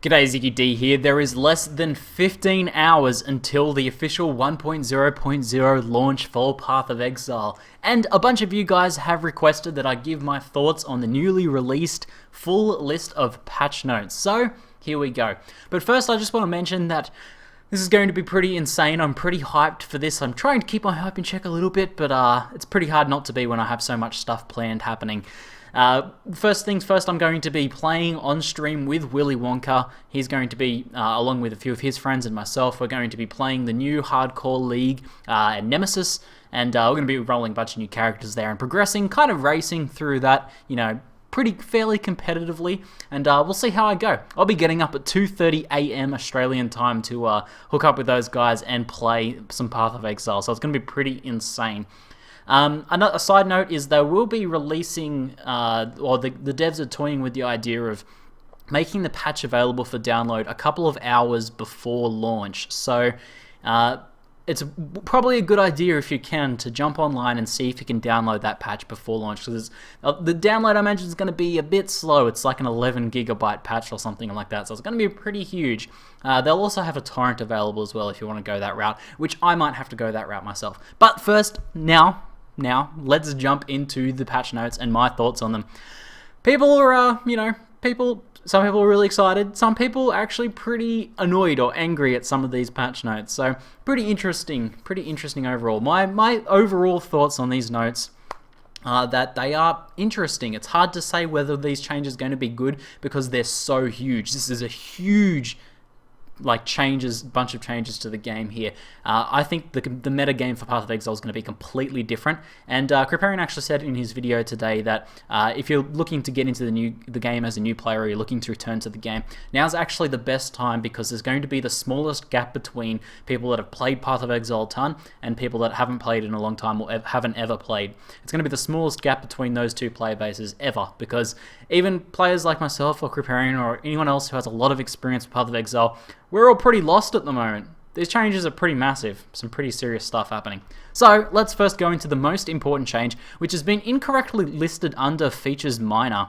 G'day, ZiggyD here. There is less than 15 hours until the official 1.0.0 launch for Path of Exile, and a bunch of you guys have requested that I give my thoughts on the newly released full list of patch notes. So, here we go. But first, I just want to mention that this is going to be pretty insane. I'm pretty hyped for this. I'm trying to keep my hype in check a little bit, but it's pretty hard not to be when I have so much stuff planned happening. First things first, I'm going to be playing on stream with Willy Wonka. He's going to be, along with a few of his friends and myself, we're going to be playing the new Hardcore League and Nemesis, and we're going to be rolling a bunch of new characters there and progressing, kind of racing through that, you know, fairly competitively, and we'll see how I go. I'll be getting up at 2:30 AM Australian time to hook up with those guys and play some Path of Exile, so it's going to be pretty insane. A side note is they will be releasing, or the devs are toying with the idea of making the patch available for download a couple of hours before launch. So it's probably a good idea if you can to jump online and see if you can download that patch before launch, because the download I mentioned is going to be a bit slow. It's like an 11 gigabyte patch or something like that, so it's going to be pretty huge. They'll also have a torrent available as well if you want to go that route, which I might have to go that route myself. But first, now, let's jump into the patch notes and my thoughts on them. People are, some people are really excited. Some people are actually pretty annoyed or angry at some of these patch notes. So pretty interesting overall. My overall thoughts on these notes are that they are interesting. It's hard to say whether these changes are going to be good because they're so huge. This is a huge bunch of changes to the game here. I think the meta game for Path of Exile is going to be completely different, and Kriparian actually said in his video today that if you're looking to get into the game as a new player, or you're looking to return to the game, now's actually the best time, because there's going to be the smallest gap between people that have played Path of Exile a ton and people that haven't played in a long time or haven't ever played. It's going to be the smallest gap between those two player bases ever, because even players like myself or Kriparian or anyone else who has a lot of experience with Path of Exile, we're all pretty lost at the moment. These changes are pretty massive, some pretty serious stuff happening. So let's first go into the most important change, which has been incorrectly listed under Features Minor.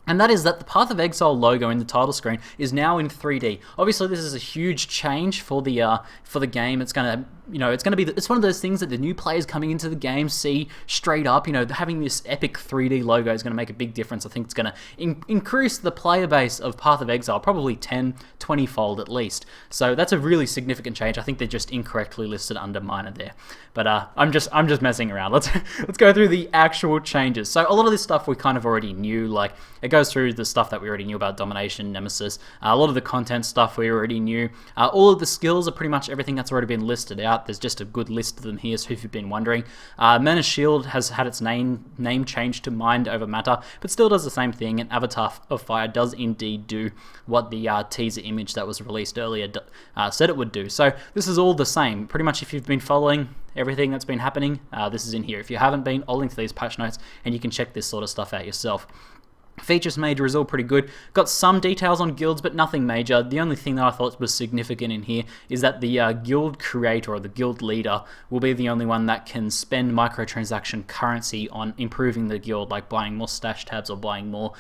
And that is that the Path of Exile logo in the title screen is now in 3D. Obviously, this is a huge change for the game. It's gonna, it's one of those things that the new players coming into the game see straight up. Having this epic 3D logo is going to make a big difference. I think it's going to increase the player base of Path of Exile probably 10, 20-fold at least. So that's a really significant change. I think they're just incorrectly listed under minor there. But I'm just messing around. Let's go through the actual changes. So a lot of this stuff we kind of already knew. Like, it goes through the stuff that we already knew about Domination, Nemesis. A lot of the content stuff we already knew. All of the skills are pretty much everything that's already been listed out. There's just a good list of them here, so if you've been wondering. Menace Shield has had its name changed to Mind Over Matter, but still does the same thing, and Avatar of Fire does indeed do what the teaser image that was released earlier said it would do. So this is all the same. Pretty much if you've been following everything that's been happening, this is in here. If you haven't been, I'll link to these patch notes, and you can check this sort of stuff out yourself. Features major is all pretty good. Got some details on guilds, but nothing major. The only thing that I thought was significant in here is that the guild creator or the guild leader will be the only one that can spend microtransaction currency on improving the guild, like buying more stash tabs or buying more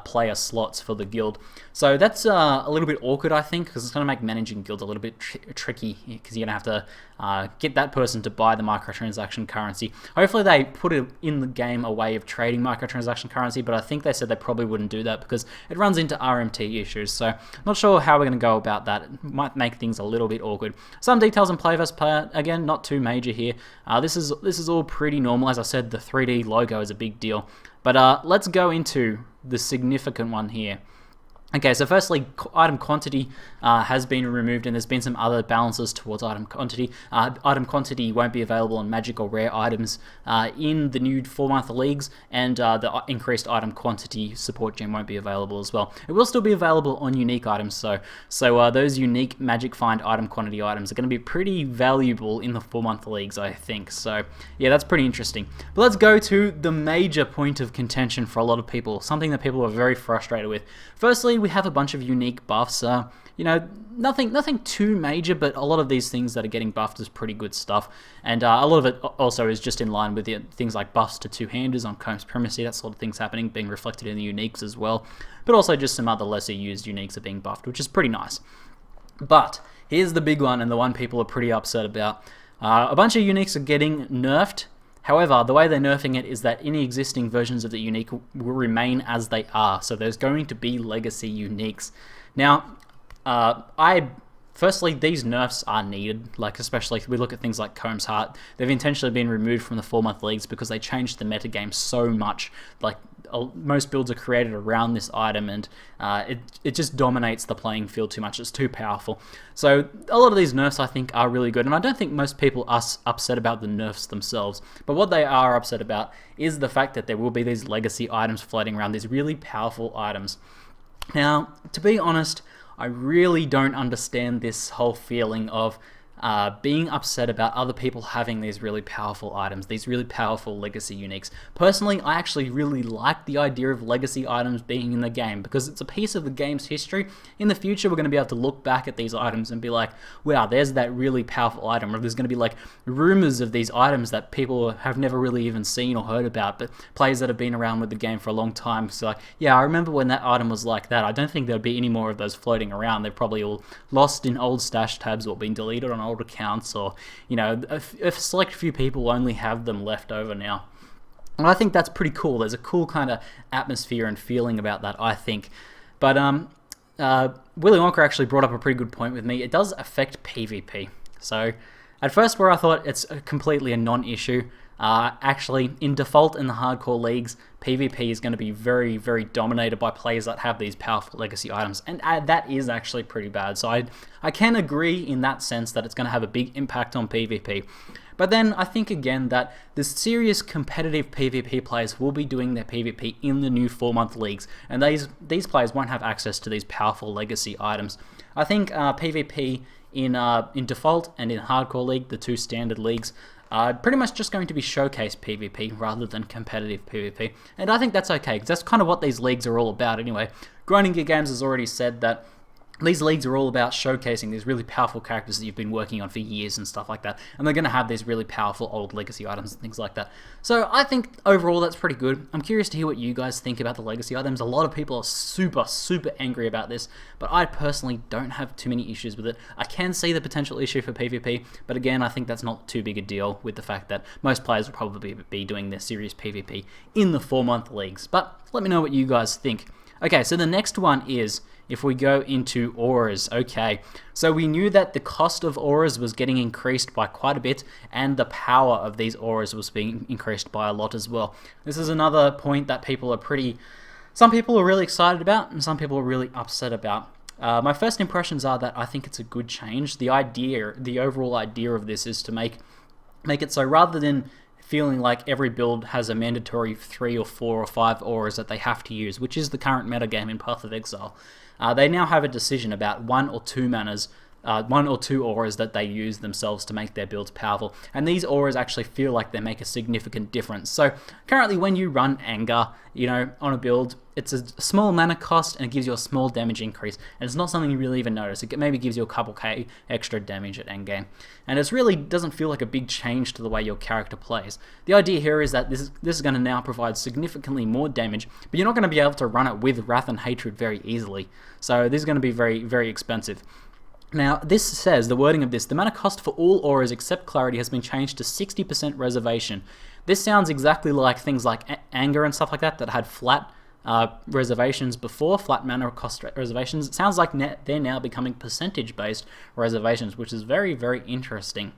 player slots for the guild. So that's a little bit awkward, I think, because it's going to make managing guilds a little bit tricky, because you're going to have to get that person to buy the microtransaction currency. Hopefully they put it in the game a way of trading microtransaction currency, but I think they said they probably wouldn't do that because it runs into RMT issues. So not sure how we're going to go about that. It might make things a little bit awkward. Some details on play versus player, again, not too major here. This is all pretty normal. As I said, the 3D logo is a big deal. But let's go into the significant one here. Okay, so firstly, item quantity has been removed, and there's been some other balances towards item quantity. Item quantity won't be available on magic or rare items in the new 4-month leagues, and the increased item quantity support gem won't be available as well. It will still be available on unique items, so those unique magic find item quantity items are going to be pretty valuable in the 4-month leagues, I think. So yeah, that's pretty interesting. But let's go to the major point of contention for a lot of people, something that people are very frustrated with. Firstly, obviously we have a bunch of unique buffs. You know, nothing too major, but a lot of these things that are getting buffed is pretty good stuff. And a lot of it also is just in line with things like buffs to two-handers on Comb's Primacy, that sort of things happening, being reflected in the uniques as well. But also just some other lesser used uniques are being buffed, which is pretty nice. But here's the big one, and the one people are pretty upset about. A bunch of uniques are getting nerfed. However, the way they're nerfing it is that any existing versions of the unique will remain as they are. So there's going to be legacy uniques. Now, firstly, these nerfs are needed, like especially if we look at things like Comb's Heart. They've intentionally been removed from the 4-month leagues because they changed the metagame so much. Like, most builds are created around this item, and it just dominates the playing field too much. It's too powerful. So a lot of these nerfs, I think, are really good, and I don't think most people are upset about the nerfs themselves. But what they are upset about is the fact that there will be these legacy items floating around, these really powerful items. Now, to be honest, I really don't understand this whole feeling of being upset about other people having these really powerful items, these really powerful legacy uniques. Personally, I actually really like the idea of legacy items being in the game because it's a piece of the game's history. In the future, we're going to be able to look back at these items and be like, wow, there's that really powerful item. Or there's going to be like rumors of these items that people have never really even seen or heard about, but players that have been around with the game for a long time. So like, yeah, I remember when that item was like that. I don't think there'll be any more of those floating around. They're probably all lost in old stash tabs or been deleted on old accounts, or, you know, a select few people only have them left over now. And I think that's pretty cool. There's a cool kind of atmosphere and feeling about that, I think. But Willy Wonka actually brought up a pretty good point with me. It does affect PvP. So at first, where I thought it's completely a non-issue, actually, in default in the hardcore leagues, PvP is going to be very, very dominated by players that have these powerful legacy items, and that is actually pretty bad. So I can agree in that sense that it's going to have a big impact on PvP. But then I think again that the serious competitive PvP players will be doing their PvP in the new 4-month leagues, and these players won't have access to these powerful legacy items. I think PvP in default and in hardcore league, the two standard leagues, pretty much just going to be showcase PvP rather than competitive PvP. And I think that's okay, because that's kind of what these leagues are all about anyway. Grinding Gear Games has already said that these leagues are all about showcasing these really powerful characters that you've been working on for years and stuff like that. And they're going to have these really powerful old legacy items and things like that. So I think overall that's pretty good. I'm curious to hear what you guys think about the legacy items. A lot of people are super, super angry about this, but I personally don't have too many issues with it. I can see the potential issue for PvP, but again, I think that's not too big a deal with the fact that most players will probably be doing their serious PvP in the 4-month leagues. But let me know what you guys think. Okay, so the next one is, if we go into auras, okay, so we knew that the cost of auras was getting increased by quite a bit, and the power of these auras was being increased by a lot as well. This is another point that some people are really excited about, and some people are really upset about. My first impressions are that I think it's a good change. The overall idea of this is to make it so rather than feeling like every build has a mandatory 3 or 4 or 5 auras that they have to use, which is the current metagame in Path of Exile. They now have a decision about 1 or 2 manas, 1 or 2 auras that they use themselves to make their builds powerful. And these auras actually feel like they make a significant difference. So currently when you run Anger, on a build, it's a small mana cost and it gives you a small damage increase. And it's not something you really even notice. It maybe gives you a couple K extra damage at endgame. And it really doesn't feel like a big change to the way your character plays. The idea here is that this is going to now provide significantly more damage, but you're not going to be able to run it with Wrath and Hatred very easily. So this is going to be very, very expensive. Now, this says, the wording of this, the mana cost for all auras except Clarity has been changed to 60% reservation. This sounds exactly like things like Anger and stuff like that had flat reservations before, flat mana cost reservations. It sounds like they're now becoming percentage-based reservations, which is very, very interesting.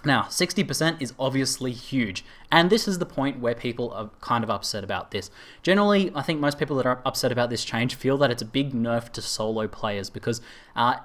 Now, 60% is obviously huge, and this is the point where people are kind of upset about this. Generally, I think most people that are upset about this change feel that it's a big nerf to solo players, because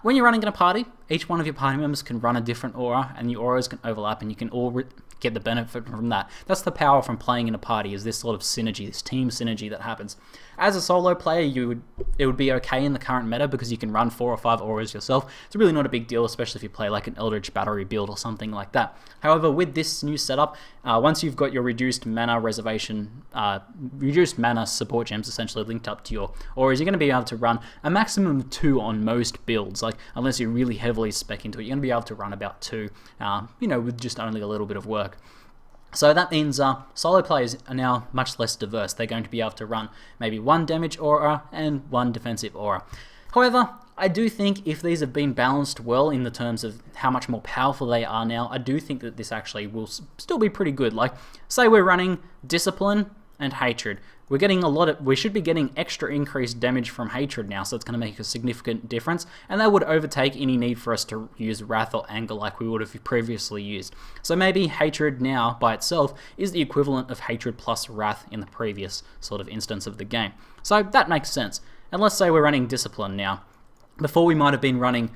when you're running in a party, each one of your party members can run a different aura, and the auras can overlap, and you can all get the benefit from that. That's the power from playing in a party, is this sort of synergy, this team synergy that happens. As a solo player, it would be okay in the current meta because you can run 4 or 5 auras yourself. It's really not a big deal, especially if you play like an Eldritch Battery build or something like that. However, with this new setup, once you've you've got your reduced mana reservation, reduced mana support gems essentially linked up to your auras, you're going to be able to run a maximum of 2 on most builds. Like, unless you're really heavily spec into it, you're going to be able to run about 2, with just only a little bit of work. So that means solo players are now much less diverse. They're going to be able to run maybe 1 damage aura and 1 defensive aura. However, I do think if these have been balanced well in the terms of how much more powerful they are now, I do think that this actually will still be pretty good. Like, say we're running Discipline and Hatred. We should be getting extra increased damage from Hatred now, so it's going to make a significant difference, and that would overtake any need for us to use Wrath or Anger like we would have previously used. So maybe Hatred now, by itself, is the equivalent of Hatred plus Wrath in the previous sort of instance of the game. So that makes sense. And let's say we're running Discipline now. Before we might have been running,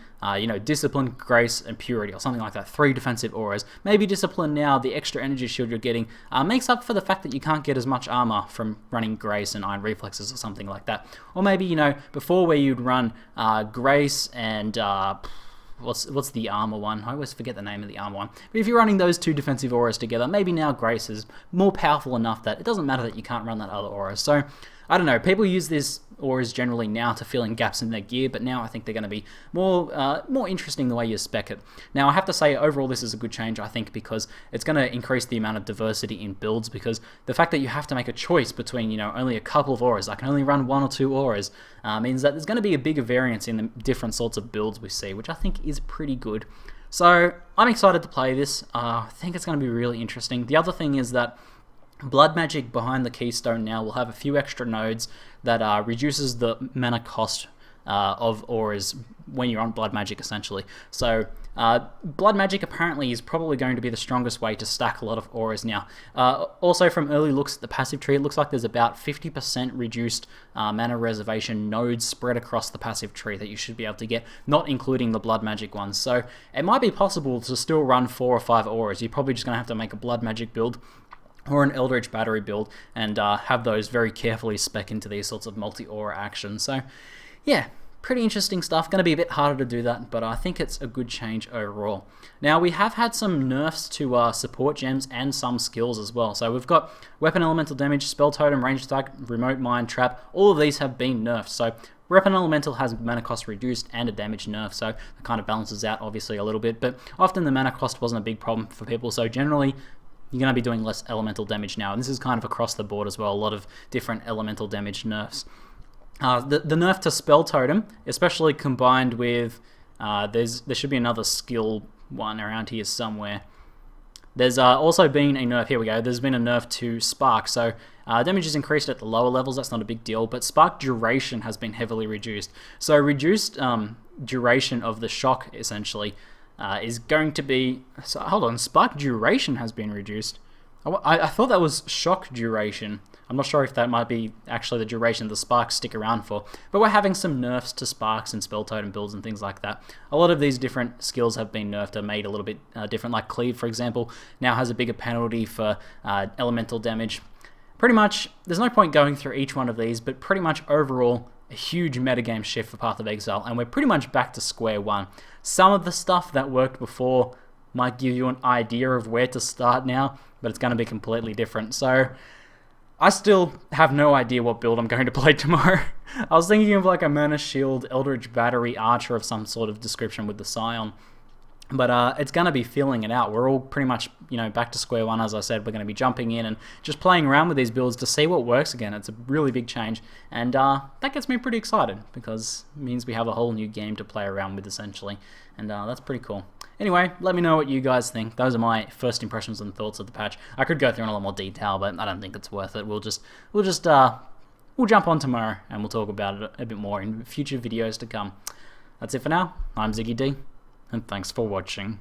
Discipline, Grace, and Purity, or something like that, 3 defensive auras. Maybe Discipline now, the extra energy shield you're getting, makes up for the fact that you can't get as much armor from running Grace and Iron Reflexes or something like that. Or maybe, before where you'd run Grace and... What's the armor one? I always forget the name of the armor one. But if you're running those 2 defensive auras together, maybe now Grace is more powerful enough that it doesn't matter that you can't run that other aura. So, I don't know, people use this auras generally now to fill in gaps in their gear, but now I think they're going to be more interesting the way you spec it. Now, I have to say, overall, this is a good change, I think, because it's going to increase the amount of diversity in builds, because the fact that you have to make a choice between, only a couple of auras, I can only run 1 or 2 auras, means that there's going to be a bigger variance in the different sorts of builds we see, which I think is pretty good. So, I'm excited to play this. I think it's going to be really interesting. The other thing is that Blood Magic behind the Keystone now will have a few extra nodes that reduces the mana cost of auras when you're on Blood Magic, essentially. So Blood Magic apparently is probably going to be the strongest way to stack a lot of auras now. Also, from early looks at the passive tree, it looks like there's about 50% reduced mana reservation nodes spread across the passive tree that you should be able to get, not including the Blood Magic ones. So it might be possible to still run 4 or 5 auras. You're probably just going to have to make a Blood Magic build or an Eldritch Battery build, and have those very carefully spec into these sorts of multi-aura actions. So, yeah, pretty interesting stuff. Going to be a bit harder to do that, but I think it's a good change overall. Now, we have had some nerfs to support gems and some skills as well. So we've got Weapon Elemental Damage, Spell Totem, Range Attack, Remote Mine, Trap. All of these have been nerfed. So Weapon Elemental has mana cost reduced and a damage nerf, so it kind of balances out, obviously, a little bit. But often the mana cost wasn't a big problem for people, so generally you're going to be doing less elemental damage now, and this is kind of across the board as well, a lot of different elemental damage nerfs. The nerf to Spell Totem, especially combined with, there should be another skill one around here somewhere. There's also been a nerf, here we go, there's been a nerf to Spark, so damage is increased at the lower levels, that's not a big deal, but Spark duration has been heavily reduced. So reduced duration of the shock, essentially, is going to be... So, hold on, Spark duration has been reduced. I thought that was shock duration. I'm not sure if that might be actually the duration the sparks stick around for. But we're having some nerfs to sparks and spell totem builds and things like that. A lot of these different skills have been nerfed or made a little bit different. Like Cleave, for example, now has a bigger penalty for elemental damage. Pretty much, there's no point going through each one of these, but pretty much overall, a huge metagame shift for Path of Exile, and we're pretty much back to square one. Some of the stuff that worked before might give you an idea of where to start now, but it's going to be completely different. So, I still have no idea what build I'm going to play tomorrow. I was thinking of like a Mana Shield, Eldritch Battery, Archer of some sort of description with the Scion. But it's going to be feeling it out. We're all pretty much, back to square one, as I said. We're going to be jumping in and just playing around with these builds to see what works again. It's a really big change. And that gets me pretty excited because it means we have a whole new game to play around with, essentially. And that's pretty cool. Anyway, let me know what you guys think. Those are my first impressions and thoughts of the patch. I could go through in a lot more detail, but I don't think it's worth it. We'll jump on tomorrow and we'll talk about it a bit more in future videos to come. That's it for now. I'm ZiggyD. And thanks for watching.